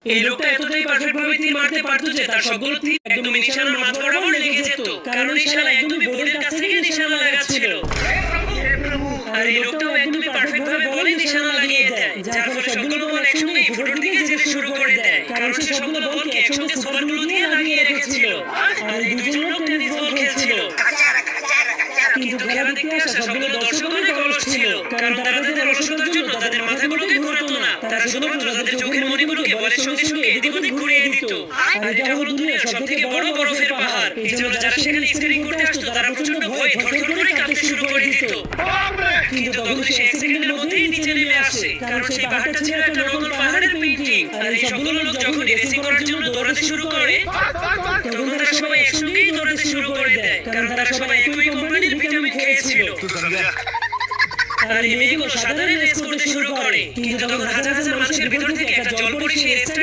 এই লোকটা এতটাই পারফেক্ট ভাবে তীর মারতে পারতো যে তার সবগুলো তীর একদম নিশানার মাঝ বরাবর লেগে যেত, কারণ এই শালা একদমই বোর্ডের কাছ থেকে নিশানা লাগাচ্ছিল। আর এই লোকটাও একদমই পারফেক্ট ভাবে বলে নিশানা লাগিয়ে দেয়, যার ফলে সবগুলো বল একসঙ্গে ফুটোর দিকে যেতে শুরু করে দেয়, কারণ সে সবগুলো বলকে একসঙ্গে সুপার গ্লু দিয়ে লাগিয়ে রেখেছিল। আর এই দুজন লোক টেনিস বল খেলছিল। কিন্তু খেলা দেখতে আসা সবগুলো দর্শক অনেক অলস ছিল, কারণ তারা তাদের অলসতার জন্য তাদের মাথাগুলোকে ঘুরাতো না, তারা শুধুমাত্র তাদের চোখের মণিগুলোকে বলের সঙ্গে সঙ্গে এদিক ওদিক ঘুরিয়ে দিত। আর এটা হলো দুনিয়ার সবথেকে বড় বরফের পাহাড়, এই জন্য যারা সেখানে স্কেটিং করতে আসতো তারা প্রচন্ড ভয়ে থরথর করে কাঁপতে শুরু করে দিত। কিন্তু তখন সে এক সেকেন্ডের মধ্যেই নিচে নেমে আসে, কারণ সেই পাহাড়টা ছিল একটা নকল পাহাড়ের পেইন্টিং। আর এই সবগুলো লোক যখন রেসিং করার জন্য দৌড়াতে শুরু করে, তখন তারা সবাই একসঙ্গেই দৌড়াতে শুরু করে দেয়, কারণ তারা সবাই একই কোম্পানির ভিটামিন খেয়েছিল। আর এই মেয়েগুলো সাধারণ রেস করতে শুরু করে, কিন্তু তখন হাজার হাজার মানুষের ভিতর থেকে একটা জলপরি সেই রেসটাকে